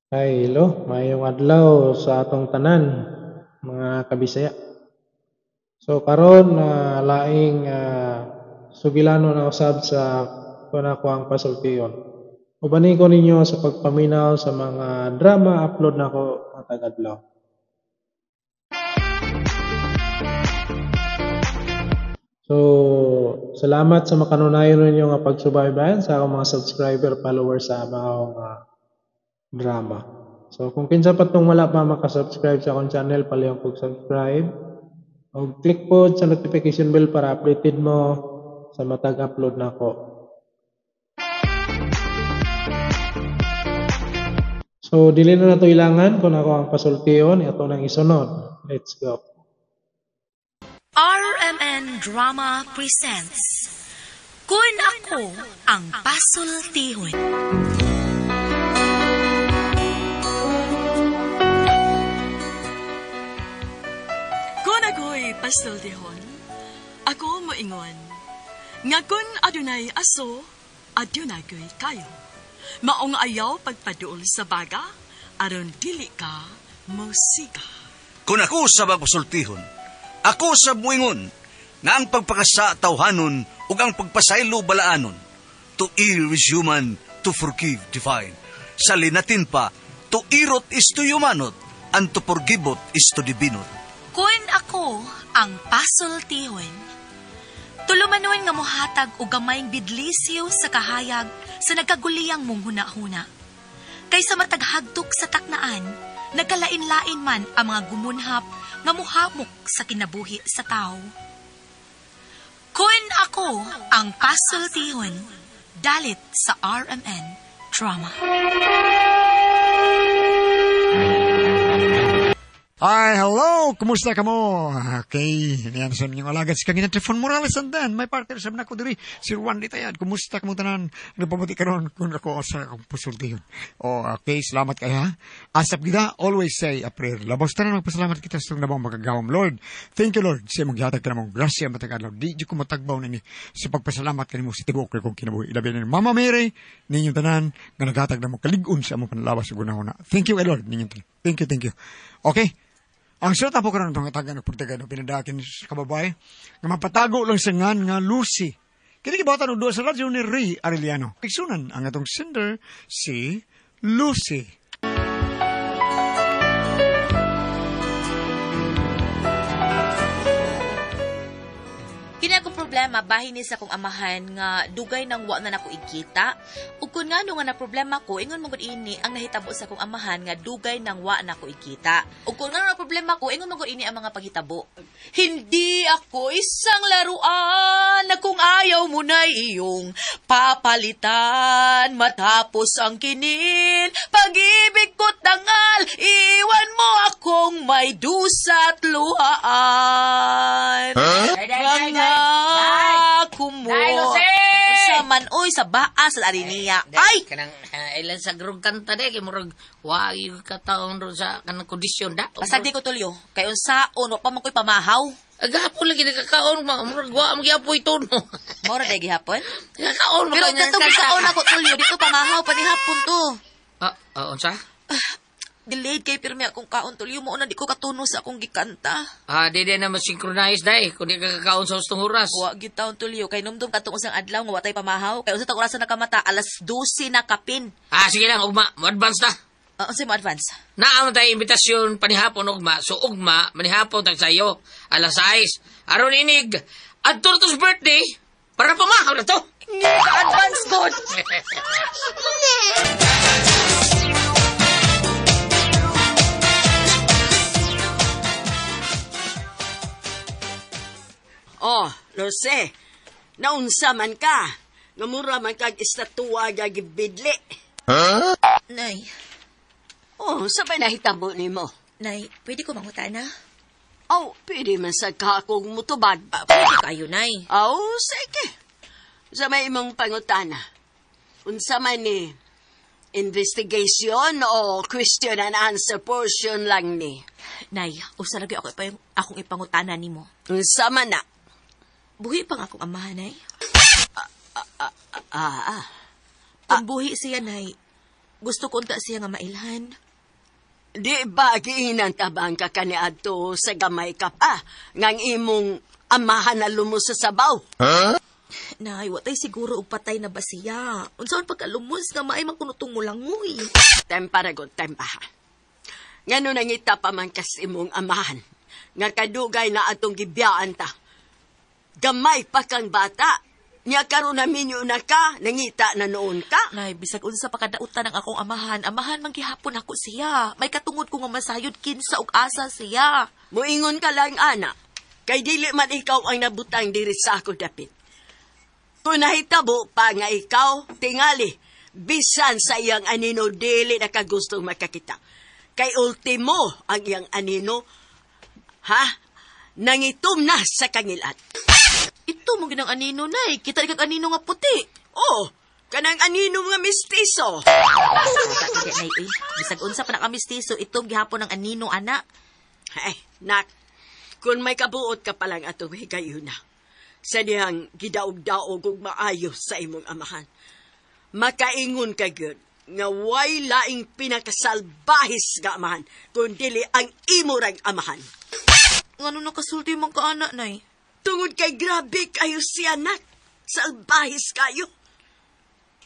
Ay, hello, mayong adlaw sa atong tanan, mga kabisaya. So karon laing sugilano na usab sa kuna ko ang pasultiyon. Ubani ko ninyo sa pagpaminaw sa mga drama upload nako matag adlaw. So, salamat sa makanunayon ninyo nga pagsubaybayan sa akong mga subscriber, followers sa mga drama. So, kung kinsa pa tong wala pa makasubscribe sa akong channel, palihong subscribe. O click po sa notification bell para updated mo sa matag upload nako. So, dili na nato ilangan kung ako ang pasultiyon, ato nang isunod. Let's go. RMN Drama presents Kun Ako Ang Pasultihon. Kun ako'y pasultihon, ako moingon, nga kun adunay aso, adunay ko'y kayo. Maong ayaw pagpaduol sa baga, aron dili ka musiga. Kung ako sa pasultihon, ako sa muingon, nga ang pagpakasa tawhanon ug ang pagpasaylo balaanon. To err is human, to forgive divine. Sa linatin pa, to irot is to humanot, and to forgivot is to divinot. Kun ako ang pasultihon, tulumanon nga mohatag og gamayng bidlisiw sa kahayag sa nagkaguliyang mong huna-huna. Kaysa mataghagtok sa taknaan, nagkalain-lain man ang mga gumunhap nga muhamok sa kinabuhi sa tao. Kun ako ang pasultihon, dalit sa RMN Drama. Hi, hello! Kumusta ka mo? Okay, yan sa inyong alagad. Si Kangina Trifon Morales and then, may partner sa ko diri, si Juan Litayad. Kumusta ka mo tanan? Napabuti ka ron kung ako sa pasultiyon. Okay, salamat kayo ha. Asap kita, always say a prayer. Labos tanan, magpasalamat kita sa itong nabang magagawam. Lord, thank you Lord. Sa mong gihatag ka namang grasya matag-adlaw. Di ko matagbaw na ni sa pagpasalamat ka mo sa tibok kong kinabuhi. Ilabi na ni Mama Mary, ninyong tanan, nga naghatag namang kaligun sa among panlawas sa gunahuna. Thank you, Lord, ninyong tanan. Thank you. Okay? Ang suot po karon itong katagan ng pagtagan ng pinadakin sa kababay nga mapatago lang sa ngan nga Lucy. Kini gibatan og duha sa radyo ni Ray Arellano. Piksunan ang atong sender si Lucy. Kini akong problema bahin ni sa kong amahan nga dugay nang wa na nako igkita. Ug kun ngano nga na problema ko ingon mo gud ini ang nahitabo sa kong amahan nga dugay nang wa nako igkita. Ug kun ngano na problema ko ingon mo gud ini ang mga paghitabo. Hindi ako isang laruan na kung ayaw mo na iyong papalitan matapos ang kinin. Pag-ibig ko tangal, iwan mo akong may dusa't luhaan. Kumo. Sa man oy sa baa sa ariniya. Ay, kanang ilan sa grog kanta de kay murag wa yung kataon ro sa kanang kondisyon da. basag di ko tulyo. Kay unsaon wa pa man ko'y pamahaw. Agapo lagi nakakaon murag wa mo giapoy tono. Mora day gihapon. Nakakaon Pero katong saon ako tulyo dito pamahaw pa ni hapon to. Unsa? Delayed kay pirmi akong kaon tulyo mo na di ko katuno sa akong gikanta. Di na ma-synchronize dai kun di ka kakaon sa ustong oras. Wa gyud taon tulyo kay numdum katong usang adlaw nga watay pamahaw. Kay usa ta orasan nakamata alas 12 na kapin. Sige lang ugma, mo-advance na. Unsay mo advance? Naam tay imbitasyon panihapon ugma. So ugma manihapon tag sayo alas 6. Aron inig at Torto's birthday para pamahaw na to. Advance god. Oh, Lose, naunsa man ka. Ngamura man kag estatwa gagibidli. Nay, Oh, sabay nahitabo ni mo. nay, pwede ko mangutana? Oh, pwede man sa kakong mutubad. Pwede kayo, nay. Oh, sige. Sa may imong pangutana. Unsa man ni investigation o question and answer portion lang ni. Nay, usa lagi akong ipangutana nimo. Unsa man na? Buhi pang akong amahan, nay. Ah, Kung buhi siya, nay, Gusto ko unta siya nga mailhan. Di ba giinantabang ka kaniadto sa gamay ka pa, ngang imong amahan na lumo sa sabaw? Nay, watay siguro og patay na ba siya? Unsaon pagkalumos nga maay magkunutong mo langoy. Temparagot, tempaha. Ngano nangita pa man kas imong amahan, nga kadugay na atong gibiyaan ta. Gamay pa kang bata, niya karon na minyo na ka, nangita na noon ka. Nay, bisag unsa pa kadautan ng akong amahan man gihapon ako siya. May katungod ko nga masayod kinsa og asa siya. Muingon ka lang, ana, kay dili man ikaw ang nabutang diri sa ako dapit. Kung nahitabo pa nga ikaw, tingali, bisan sa iyang anino dili na kagustong makakita. Kay ultimo ang iyang anino, nangitom na sa kangilat. Ito mo ginang anino, nay. Kita ikag anino nga puti. Oh, kanang anino nga mistiso. Tatagay, nay, eh. Bisag unsa pa nakamistiso, itong gihapon ng anino, anak. Ay, nak, kung may kabuot ka palang atong higayon na, sa diyang gidaog-daog ug maayo sa imong amahan, makaingon ka gyud nga way laing pinakasalbahis nga amahan, kundili ang imurang amahan. Ngano nakasulti man ka, anak, nay? Tungod kay grabe kayo siya, nak. Salbahis kayo.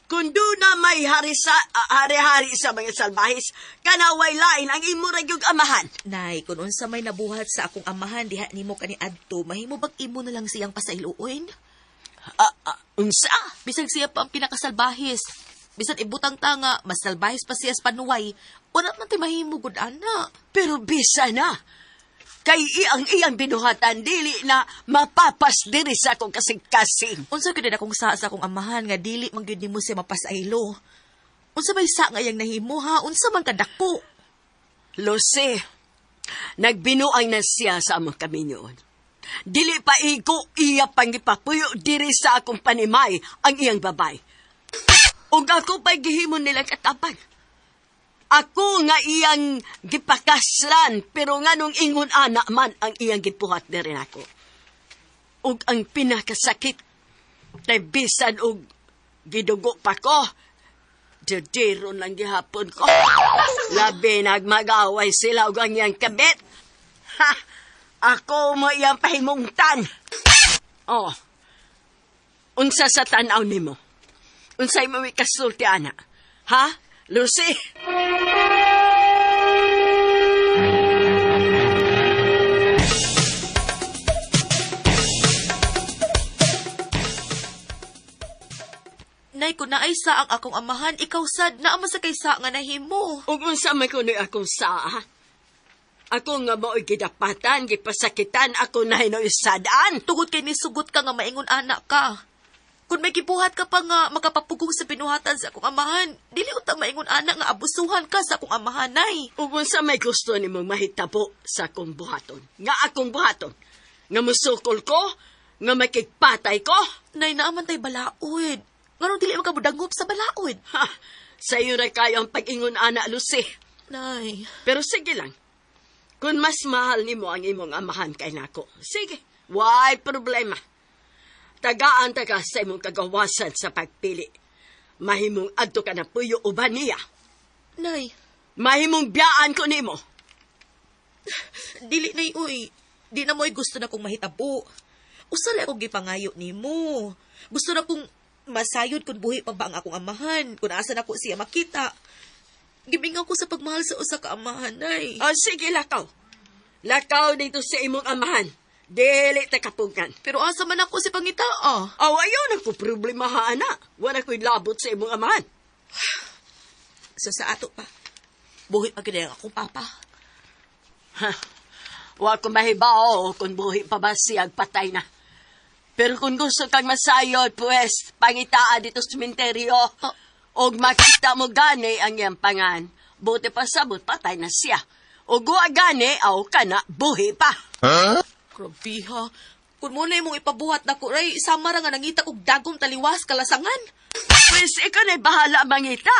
Kung doon na may hari-hari sa mga salbahis, kanaway lain ang imurang yung amahan. Nay, kung unsa may nabuhat sa akong amahan, diha nimo kani adto, mahimo bag imo na lang siyang pasailuoy? Unsa? Bisag siya pa ang pinakasalbahis. Bisan ibutang tanga, mas salbahis pa siya sa panuway. Wala man tayo mahimo, good ana. Pero bisa na. Kay iyang binuhatan, dili na mapapas diri sa akong kasing-kasing. Unsa gyud akong sa akong amahan nga dili man gyud nimo siya mapasaylo. Unsa may sa nga iyang nahimo ha? Unsa man kadakpo? Lucy, nagbinuang na siya sa among kaminyoon. Dili pa igo iya pangipapuyo diri sa akong panimay ang iyang babay. Ug ako pa'y gihimon nila katapag. Ako nga iyang gipakaslan, pero nganong ingon ana man ang iyang gipuhat na rin ako. Ug ang pinakasakit, kay bisan og gidugo pa ko, didiro lang gihapon ko. Labi nagmag-away sila og ang iyang kabit. Ha! Ako mo iyang pahimungtan. Oh, unsa sa tanaw nimo? Unsay mo kasulti, ana? Ha? Lucy? Nay, kung naay sa ang akong amahan, ikaw sad na ama sa kaysa nga nahimo. Ug unsa may kuno akong saa? Ako nga mao'y gidapatan, gipasakitan, ako na hinoisadaan. Tugod kay nisugot ka nga maingon anak ka. Kung may kibuhat ka pa nga makapapugong sa pinuhatan sa akong amahan, dili utang maingon anak nga abusuhan ka sa akong amahan, nay. Ug unsa may gusto nimong mahitabo sa akong buhaton? Nga akong buhaton? Nga musukol ko? Nga makikpatay ko? Nay, naaman tay balaod. Nganong dili makabudangop sa balaod? Ha! Sa'yo na kayo ang pag-ingon, ana, Lucy. Nay. Pero sige lang. Kung mas mahal nimo ang imong amahan kay nako, sige, why problema. Tagaan ta ka sa imong kagawasan sa pagpili. Mahimong adto ka na puyo uban niya. Nay. Mahimong biyaan ko nimo. Dili, nay, uy. Di na mo'y gusto na kong mahitabo. Usa lang akong gipangayo nimo. Gusto na kong masayod kung buhi pa ba ang akong amahan, kung asan ako siya makita. Gibingaw ko sa pagmahal sa usa ka amahan, nay. Oh, sige, lakaw. Lakaw dito sa imong amahan. Dili ta kapungan. Pero asa man ako si pangita, ah. Oh, ayaw na ko problema, ha, ana. Wala ko'y labot sa imong amahan. Sa ato pa. Buhi pa gina ang akong papa. Ha, wa ko mahibaw kung buhi pa ba siyag patay na. Pero kung gusto kang masayod, pues, pangitaan dito sa sementeryo. Og makita mo gani ang iyang pangan, buti pa sabot patay na siya. O guwa gani, aw ka na, buhi pa. Grabe ha. Kung muna mong ipabuhat na ko, ray, sama nga nangita kong dagom taliwas kalasangan. Pues, ikaw na'y bahala mangita.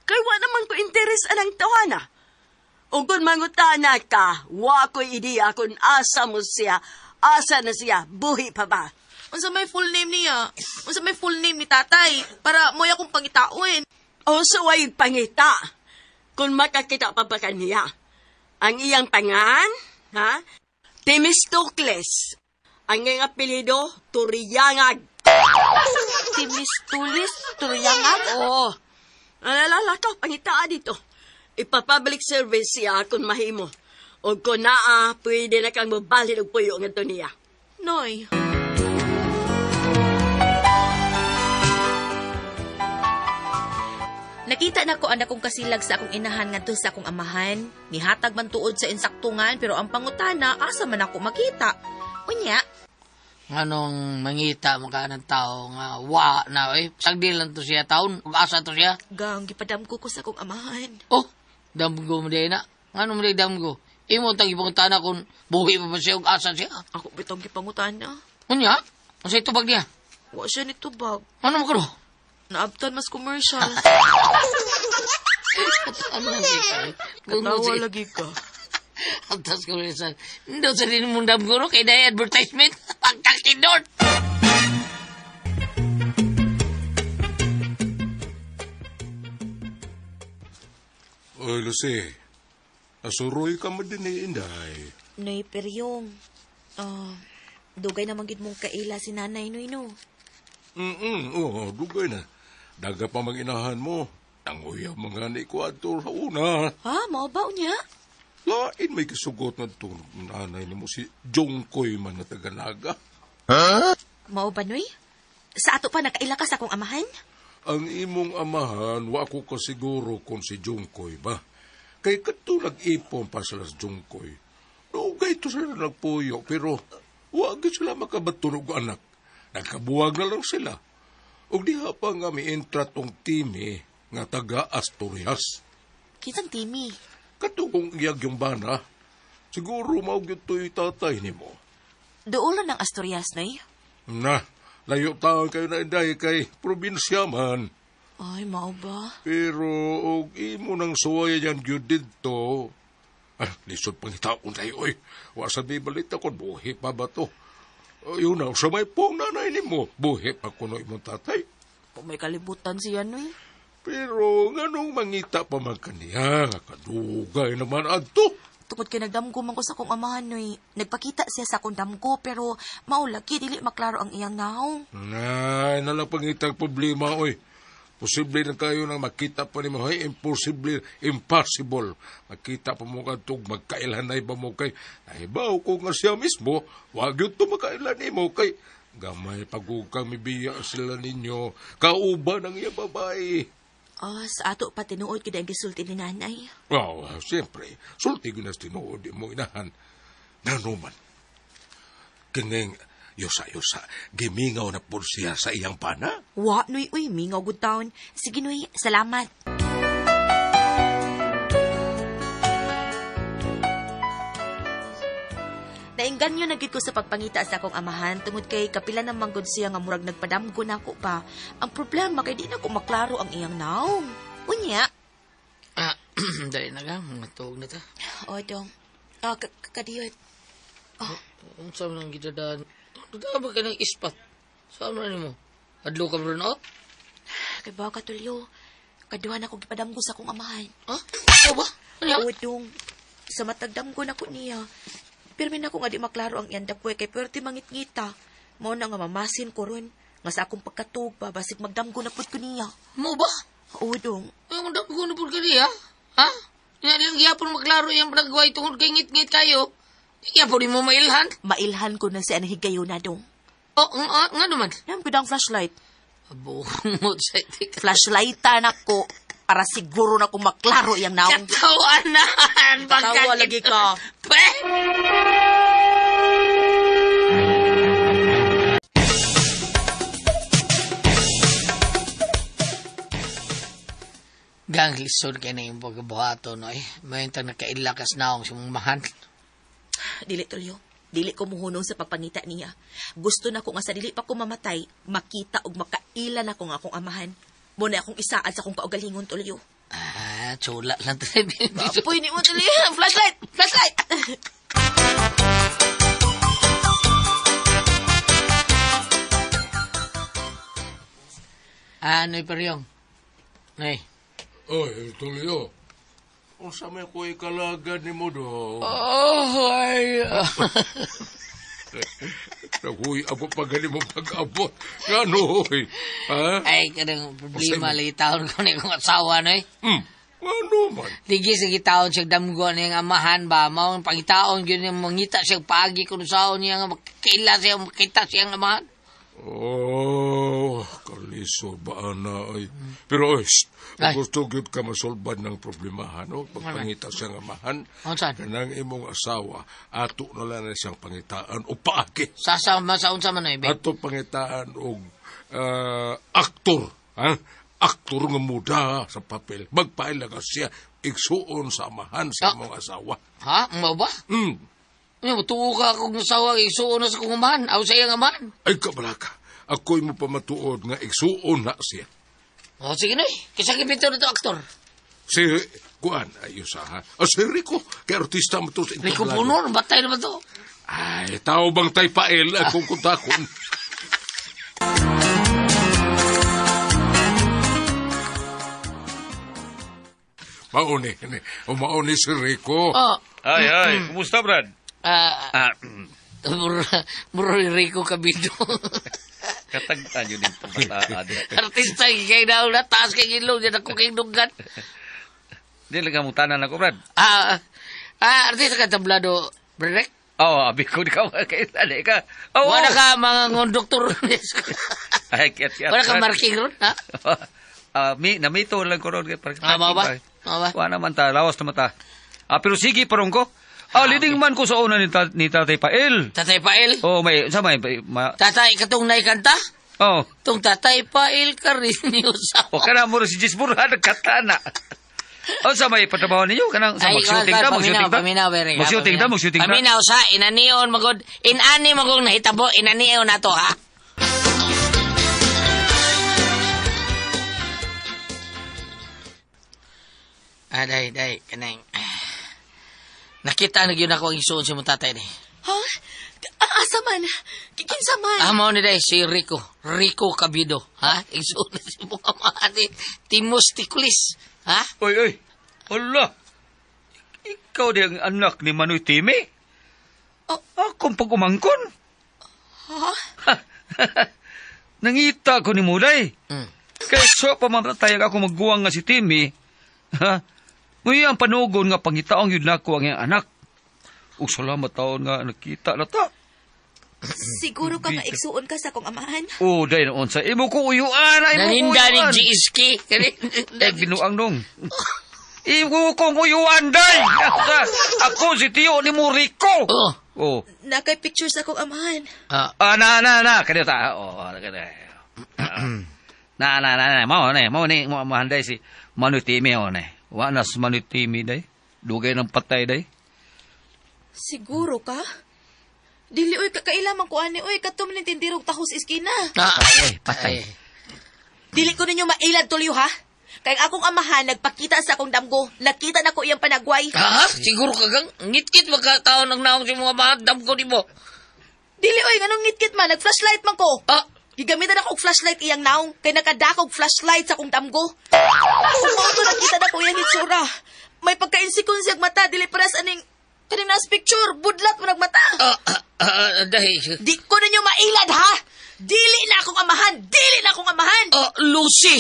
Kaya wa naman ko interes anang tawana. O kung mangutana ka, wa ko'y ideya kung asa mo siya, asa na siya, buhi pa ba? Unsa may full name niya? Unsa may full name ni tatay? Para mo'y akong pangitaon. O suway pangita. Kung makakita pa ba kaniya. Ang iyang pangan, ha? Temistocles. Ang iyang apelido, Turiyangag. Timistulis, Turiyangag? Oo. Alala ka, pangita dito. Ipapublic service siya kung mahimo. O kung naa, pwede na kang mabalhin og puyo nga niya. Noy. Nakita na ko ang akong kasilag sa akong inahan ngadto sa akong amahan. Nihatag man tuod sa insaktungan pero ang pangutana asa man ako makita. Unya, Anong mangita mo ka ng tao nga wa na sagdi lang to siya taon ug asa to siya. gang gipadamko ko sa akong amahan. Oh, damgo mo din na. Ano mo din damgo? Imo tang ipangutana kung buhi pa ba siya ug asa siya. Ako bitong gipangutana. Unya? Unsa ito bag niya? Wa siya nito bag. Ano mo karo? Naabtan mas commercial. Ano lagi ka? Katawa lagi ka. Atas ko rin sa... Hindi sa rin mong damguro kay dahil advertisement. Pagkakindot! Oy, Lucy. Asuroy ka mo din ni Inday. Noy, peryong. Dugay naman gid mong kaila si nanay, Noy, no? Oo, dugay na. Daga pa mag-inahan mo. Ang uyaw mga ni Kwador sa una. Ha? Mao ba niya? Lain may kasugot na tunog ng nanay ni mo si Jongkoy man na Taganaga. Mao ba, Noy? Sa ato pa nakaila ka sa akong amahan? Ang imong amahan, wa ko kasiguro kung si Jongkoy ba. Kay kato nag-ipon pa sila sa Jongkoy. Dugay to sila nagpuyo, pero wag sila makabatunog anak. Nagkabuwag na lang sila. Og diha pa nga may entra tong timi nga taga Asturias. Kitang Timi. Katugong iyag yung bana, siguro maugyot to'y tatay ni mo. Duulo ng Asturias, Noy? Na, layo taon kayo na Inday kay probinsya man. Ay, mao ba? Pero, og imo nang suway yan gyud dito. Lisod pang itaon tayo, oy. Wasa di balita ko, buhi pa ba to? Yun na, sa may pong nanay ni mo, buhi pa kuno imong tatay. Kung may kalibutan siya, Noy. Pero, nganong mangita pa man kaniya, kadugay naman adto. Tungkol kay nagdamgo man ko sa akong amahan, Noy. Nagpakita siya sa akong damgo, pero maulagi, dili maklaro ang iyang naong. Nay, nalang pangitang problema, oy. Posible na kayo nang makita pa ni mo, hay, impossible. Makita pa mo kadtog, magkailanay pa mo kay, nahibaw ko nga siya mismo, wag yun to makailan ni mo kay, gamay pagukang mibiya sila ninyo, kauban ang iya babae. Sa ato pa tinuod ko dahil gisulti ni nanay. Siyempre, sulti ko na tinuod mo inahan. Nanuman, kining, yosa-yosa, gimingaw na po siya sa iyang pana? Wa, Noy, uy, mingaw good taon. Sige, Noy, salamat. Naingganyo na gid ko sa pagpangita sa akong amahan tungod kay kapila ng manggod siya nga murag nagpadamgo na ako pa. Ang problema kay di na ko maklaro ang iyang naong. Unya. Dali na ka, matog na ta. O, dong. Kadiyot. Ang sama ng gitadaan. Dada ba ka ng ispat? Saan na mo? Adlo ka ba na? Kay ba katulyo. Kaduhan ako gipadamgo sa akong amahan. Ha? Ano ba? Ano? O, dong. Sa matagdamgo na ko niya. Pero min ako nga di maklaro ang iyang dakwe kay pwerte mangit-ngita. Mao na nga mamasin ko ron. Nga sa akong pagkatug pa, basig magdamgo na pud ko niya. Mo ba? Oo, dong. Ay, magdamgo na po ka niya? Ha? Yan yung gyapon maklaro yung panagway tungkol kay ngit-ngit kayo. Gyapon di mo mailhan? Mailhan ko na siya nahigayo na, dong. Oh, nga naman. Yan ko dang flashlight. Abo, mo sa itik. Flashlightan ako para siguro na kung maklaro iyang naong. Katawanan! Katawa lagi ka. Pweh! Gang lisod kay na yung pagkabuhato, no eh. Mayroon nakailakas na akong sumumahan. Dili, Tulyo. Dili ko muhunong sa pagpangita niya. Gusto na ko nga sa dili pa ko mamatay, makita og makaila na ko nga akong amahan. Muna akong isaad sa akong kaugalingon, Tulyo. Chula lang tayo dito. Apoy ni mo, Tulyo. Flashlight! Flashlight! Noy Peryong. Noy. Oy, Tulio. Kung sa may ko ikalagad ni mo do. Oh, ay. Nahuy, abo pa gani mo pag-abot. Ano, hoy? Ha? Ay, kadang problema lagi taon ko na kong asawa na eh. Ano man? Digi sa gitaon siya damgo na yung amahan ba? Maong pangitaon yun yung mangita siyang pagi kung saan niya nga makikaila siya, makita siyang amahan. Oh, kaliso ba na ay. Pero gusto gyud ka masolban ng problemahan o pagpangita siyang amahan. Unsan? Kanang imong asawa ato na lang na siyang pangitaan o paagi. Sasama sa unsa man ay, be? Ato pangitaan og aktor, ha? Aktor nga muda sa papel. Magpailaga siya igsuon sa amahan sa imong asawa. Ha? Ang ba? Matuo ka kung nasawa, igsuon na sa kong amahan. Aw sa iyang amahan. Ay, kabalaka. Ako'y mo pa matuod nga igsuon na siya. O, sige na eh. Kisa kipito na ito, aktor. Si Kuan, ayos ha. Si Rico, kay artista mo to sa Rico Puno, batay naman to. Ay, tao bang tay pael akong kuntakon. Mauni si Rico. Ay, kumusta, Brad? Rico Cabido. Katagtan yun dito pataan. Artista kay daw na taas kay ilong yan ako kay dugan. Di lang kamutanan ako, Brad. Artista ka tablado, Brad? Abi ko di ka makakailan ka. Wala ka mga ngondoktor. Ay, kiyat. Wala ka marking ron, ha? Namito lang ko ron. Ba? Wala naman ta, lawas naman ta. Pero sige, parong ko. Leading man ko sa una ni Tatay Pael. Tatay Pael? May. Tatay, katong naikanta? Tung Tatay Pael ka rin niyo sa... O ka na mo si Jisbur, nagkata na. Sa may patrabaho ninyo, kanang sa mag-shooting ta, mag-shooting ta. Paminaw sa, inaniyon, inani magod nahitabo, inaniyon na to, ha? Day, kanang... Nakita na yun ako ang isuon si mong tatay ni. Ha? Asa man? Kinsa man? Mo ni day, si Rico Cabido. Ha? Isuon na si mong amahan ni Timos Tikulis. Ha? Oy. Hala. Ikaw di ang anak ni Manoy Timi? Akong pag-umangkon? Ha? Nangita ko ni Mulay. Kaya so pamamatayag ako magguwang nga si Timi. Ha? Ngayon ang panugon nga pangitaong yun nako ang iyang anak. Salamat taon nga nakita na ta. Siguro ka nga igsuon ka sa kong amahan? Dahil noon sa imo ko uyuan. Naninda ni GSK. Binuang nung. Imo kong uyuan, day. Ako si Tio ni Murico. Nakay picture sa kong amahan. Na. Kanita. Mau ni mahanday si Manoy Timi. Wanas Manoy Timi, day. Dugay ng patay, day. Siguro ka? Dili, kakailaman ko, ani, katum ng tindirog tahos iskina. Patay. Dili ko ninyo mailad, Tulyo, ha? Kaya akong amahan, nagpakita sa akong damgo. Nakita na ko iyang panagway. Siguro kagang, ngit-ngit magkataon ng naong si mga mahal, damgo di mo. Dili, ganong ngit-ngit man, nag-flashlight man ko. Gigamitan ako og flashlight iyang naong, kay nakadakog flashlight sa akong damgo. Kung mauto, nakita na ko iyang hitsura. May pagka-insikon siyang mata, dili paras aning, kaning nas picture, budlat mo nagmata. Dahil. Di ko ninyo mailad, ha? Dili na akong amahan! Lucy!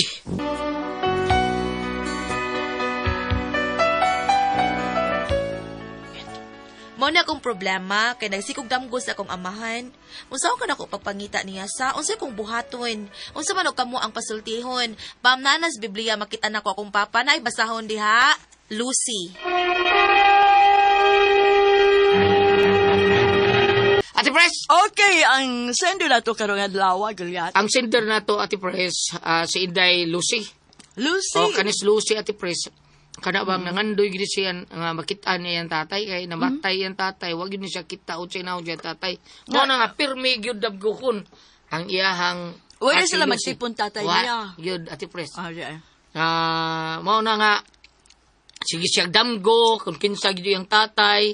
Mao na akong problema, kay nagsikog damgo sa akong amahan. Unsa ko na ko pagpangita niya sa, unsa kong buhaton. Unsa man og kamo ang pasultihon. Pamnanas Biblia makita na ko akong papa na ibasahon diha. Lucy. Ate Pres! Okay, ang sender na to karong adlaw, Goliath. Ang sender na to, Ate Pres, si Inday Lucy. Lucy? Kanis Lucy, Ate Pres. Kana bang nangandoy gid siya nga makita niya yung tatay kay namatay yung tatay wag yun siya kita o sinaw diya tatay mo na nga pirmi gyud dabgukon ang iyahang wala sila magtipon tatay niya gyud Ate Pres mo na nga sige siya damgo kung kinsa gyud yung tatay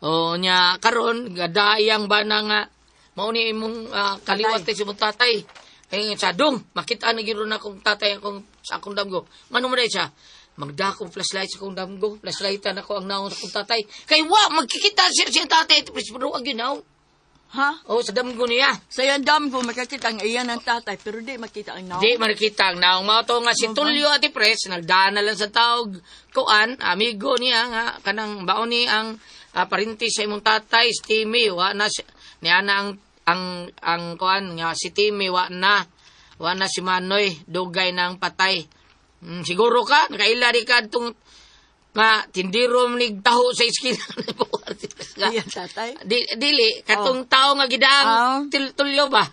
o nya karon gadayang bana nga mao ni imong kaliwat si mong tatay ay sa dong makita na gyud na kung tatay akong sa akong damgo mano mo siya magdakong flashlight sa kong damgo. Flashlightan ako ang naon sa kong tatay. Kay magkikita siya tatay. Tipis pero wag yun naon. Ha? Oh, sa damgo niya. Sa yan damgo, makakita ang iyan ng tatay, pero di makita ang naong. Di makikita ang naong mga to nga si Tulio Ate Pres, nagdaan na lang sa tawag kuan, amigo niya nga, kanang baon ni ang parinti sa imong tatay, si Timmy, wa na niya na ang kuan nga si Timmy, wa na si Manoy, dugay ng patay. Siguro ka, nakaila di ka itong nga tindiro nig taho sa iskina. Iyan tatay? Dili, katong tao nga gidaang Tulyo ba?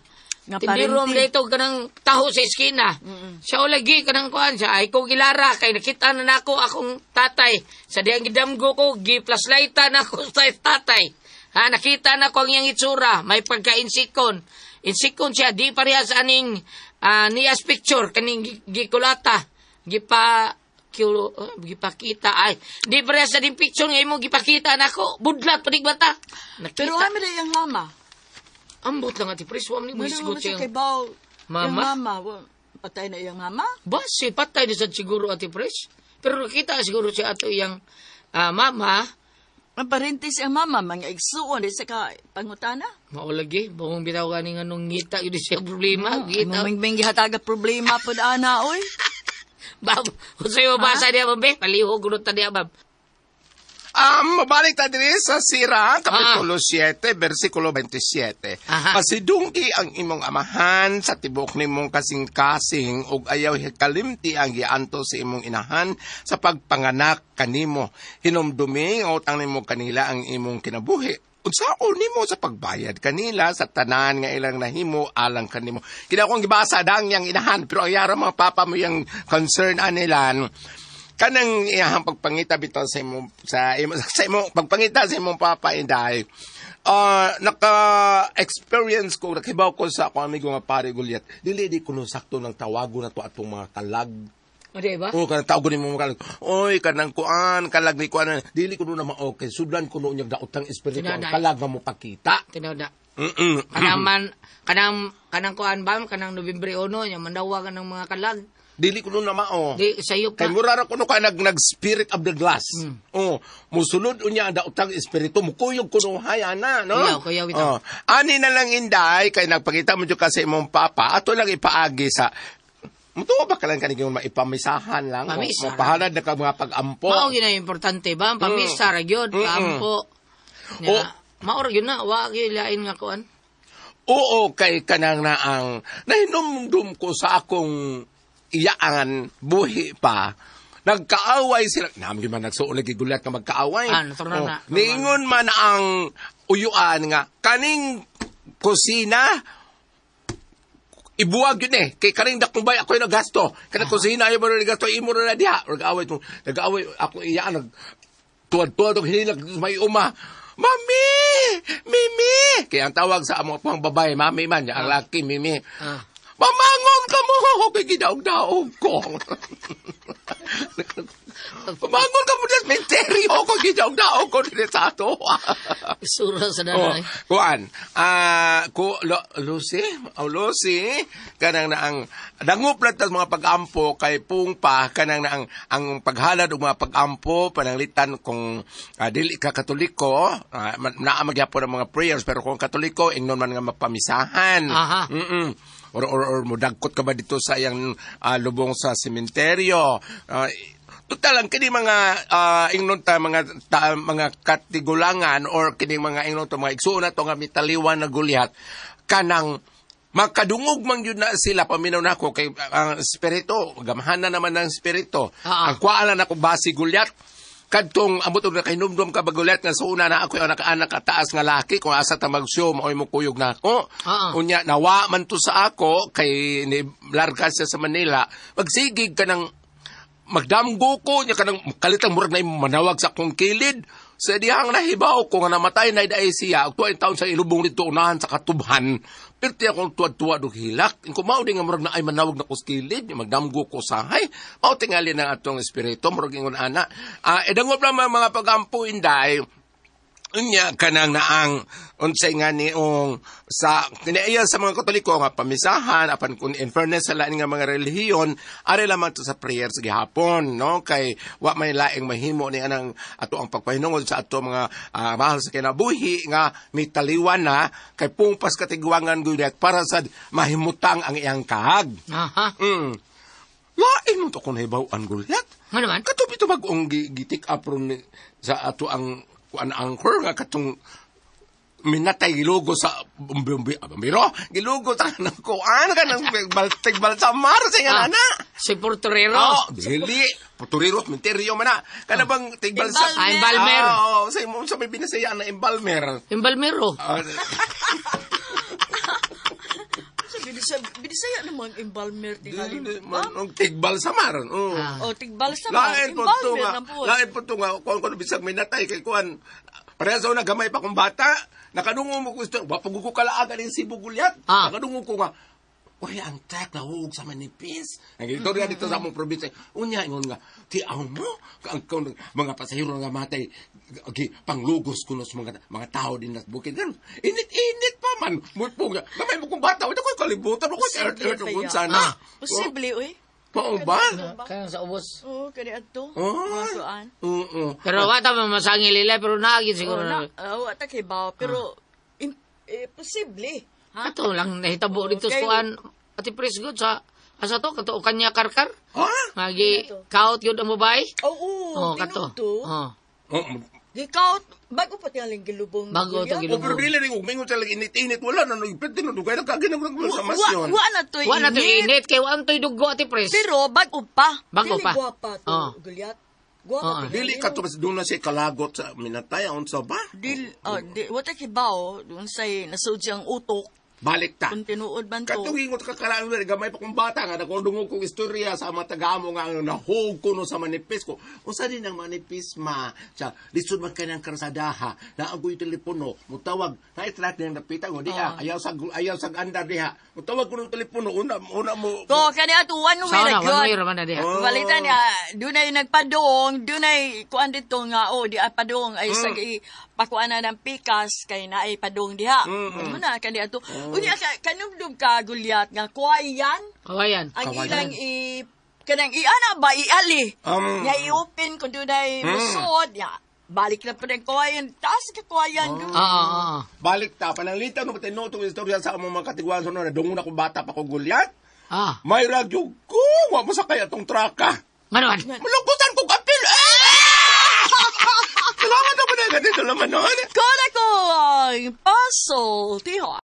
Tindirom dito kanang taho sa iskina. Siya o lagi kanang kuan siya. Ay ko gilara kay nakita na nako akong tatay. Sa diyang gidamgo ko, gi-flashlightan ako sa tatay. Ha, nakita na ko ang iyang itsura. May pagka-insikon. Insikon siya, di pareha sa aning niyas picture, kaning gikulata. Gipakita ay. Di pareha sa din picture nga imo gipakita na ko. Budlat panig bata. Nakita. Pero kami na yung mama. Ambot lang ati Pres, wam ni mo isgot siya. Kay Bao, Mama? yung mama, patay na yung mama? Basi, patay na sa siguro ati Pres. Pero nakita siguro siya ato iyang mama. Ang parintis ang mama, mga igsuon, di sa ka pangutana? Maulagi, bawang bitaw ganing anong ngita, yun siya problema. Ngita. Muming gihataga problema po ana, oy. Bab, kung sa'yo basa niya, babe, palihog gunot na niya, bab. Mabalik ta diri sa Sira, Kapitulo 7, versikulo 27. Pasidungki ang imong amahan sa tibok nimong kasing-kasing ug ayaw hikalimti ang gianto sa imong inahan sa pagpanganak kanimo. Hinumdumi ang utang nimo kanila ang imong kinabuhi. Unsaon nimo sa pagbayad kanila sa tanan nga ilang nahimo alang kanimo. Kina kong gibasa dang yang inahan pero ayara mga papa mo yang concern anilan. Kanang iyang pagpangita bitaw sa imo pagpangita sa imong papa inday. Naka-experience ko, nakibaw ko sa ako amigo nga pare Gulyat. Dili di kuno sakto ng tawago na to atong mga kalag. Diba? O kanang tawag ni mo kalag. Oy kanang kuan kalag ni kuan. Dili kuno na okay. Sudan kuno unyag daotang espiritu ang kalag nga mo pakita. Tinada. Kanang kuan ba kanang Nobyembre 1 nya mandawagan ng mga kalag. Dili kuno na mao. Di sayo pa. Kay murara kuno ka nag-spirit of the glass. Musulod unya ang daotang espiritu mukuyog kuno hayana, no? Kuyaw ito. Ani na lang inday kay nagpakita mo jud kasi imong papa ato lang ipaagi sa mutuwa ba ka lang kanigong maipamisahan lang? Mapahalad na ka mga pag-ampo. Mao yun na importante ba? Pamisa ra gyud, pag-ampo. Maor yun na, wag yun lain nga kuan. Oo, kay kanang na ang nahinumdum ko sa akong iyaan buhi pa. Nagkaaway sila. Namin man nagsuulag igulat na magkaaway. Niingon man ang uyuan nga, kaning kusina, ibuwag yun eh. Kay kaning dakubay ako yung nagasto. Kanang kusina, ayaw mo na nagasto, imo na diha. Nag-aaway ako iyaan, tuwad-tuwad, hinilag, may uma. Mami! Mimi! Kaya ang tawag sa among pang babae, mami man, ang laki, Mimi. Mamangon ka mo! Kaya gidaog-daog ko. Mamangon ka mo na menteryo ko. Gidaog-daog ko din sa ato. Isura sa nanay. Kuan. Lucy? Lucy? Kanang na ang danguplat ng mga pag-ampo kay Pungpa. Kanang na ang paghalad ng mga pag-ampo. Pananglitan kung dili ka katoliko. Naamagyapo ng mga prayers. Pero kung katoliko, ingnon man nga mapamisahan. Or mudagkot ka ba dito sa iyang lubong sa sementeryo? Total lang kini mga ingnon ta mga katigulangan or kini mga ingnon ta mga igsuon na to nga mitaliwan na Gulyat kanang makadungog man yun na sila paminaw nako kay ang espiritu gamahan na naman ng espiritu. Ang kuala na ko basi Gulyat kadtong amot og nakahinumdum ka bagulat nga suna na ako ang nakaanak kataas nga laki kung asa ta magsyo moy mo kuyog nako. Unya nawa man to sa ako kay ni larga siya sa Manila. Magsigig ka ng magdamgo ko nya kanang kalitang murag na manawag sa akong kilid. Sa dihang nahibaw ko nga namatay na iday siya. Og 20 taon sa ilubong dito unahan sa katubhan. Pirti akong tuwad-tuwad og hilak. Kung mao di nga murag na ay manawag na ko skilid, magdamgo ko sahay. Mao tingali na atong espiritu murag ingon ana. Edangop lang mga pagampo inday. Unya kanang naang unsay nga niong sa kinaiya sa mga Katoliko nga pamisahan apan kun in fairness sa lain nga mga relihiyon ari lamang to sa prayer sa gihapon no kay wa may laing mahimo ni anang ato ang pagpahinungod sa ato mga mahal sa kinabuhi nga mitaliwan na kay pungpas katigwangan gud para sa mahimutang ang iyang kahag. Aha. Lain mo to kung hibaw-an gulyat. Nga naman? Katubi ito mag-ong gitik up ron sa ato ang angkor nga katong minatay gilugo sa bambiro gilugo ta nang kuan ka nang balsamar sa nga na Si Portorero. oh dili Portorero menterio man na kana bang tigbalsa Embalmer. sa may binasaya na embalmer Embalmero. Binisaya naman embalmer tingali. ang tigbalsamar O tigbal sa mga lain po to embalmer nga na po. lain po to nga kung bisag minatay kay kuan pareha sa una gamay pa kong bata nakadungo mo ko gusto wapagugo kalaagan ng Cebu Gulyat nakadungo ko nga uy ang tak nahuog sa manipis ang ito dito sa among probinsya unya ingon nga tiaw mo ang mga pasahero nga matay panglugos kuno sa mga tao din nas bukid init pa man mo po nga gamay mo kong bata ito ko kalibutan ko sana Posible uy. Pao ba? Kaya sa ubos. Oo, kani adto. Masuan. Pero wata man masangi lilay, pero naagin siguro na. Wata kay bawo pero posible. Ato lang nahitabo dito sa kuan. Ati Presgod sa asa to kato kanya karkar. Magi kaut yun ang babae. Oo, kato. Gikaw, bago pa tiyaling gilubong. Bago to O gilubong. pero dili rin umingon sa lagi init-init wala na nagpit din dugay na kaginag sa masyon. Wa na to Wa na to init kay wa to'y dugo ati Pres. Pero bago pa. Bago pa. Dili guwapa to, Gulyat. Guwapa. Dili ka to doon na siya kalagot sa minatay unsa ba? Wata kay bawo, doon say nasudyang utok. Balik ta. Kung tinuod man to. Katugingot ka kalaan na gamay pa kong bata nga nakondungog kong istorya sa matagamo nga nahog ko no sa manipis ko. Unsa din ang manipis ma sa lisod man kanang karsadaha na agoy telepono mutawag na itrak nang napita ngo diha ayaw sa andar diha. Mutawag ko ng telepono una mo. Ko kani ato one way Sana na one way gyud. raman na diha. Balitan niya, dunay nagpadong, dunay kuan dito nga di padong ay sa pakuan na ng pikas kay naay padong diha. Ano na kani ato. Unya kanumdum ka Gulyat nga kuwayan. Kawayan. Ang ilang kanang iana ba iali. Nga i-open kung dunay musod ya. Balik na pa rin kuwayan. Taas ka kuwayan. Balik ta pananglitan no tinuto istorya sa among mga katigwan sunod na dungon ako bata pa ko Gulyat. May radyo ko wa mo sakay atong traka. Manuan. Malungkutan ko kapil. Salamat ako na ganito naman noon. Kala ko ang puzzle, tiho.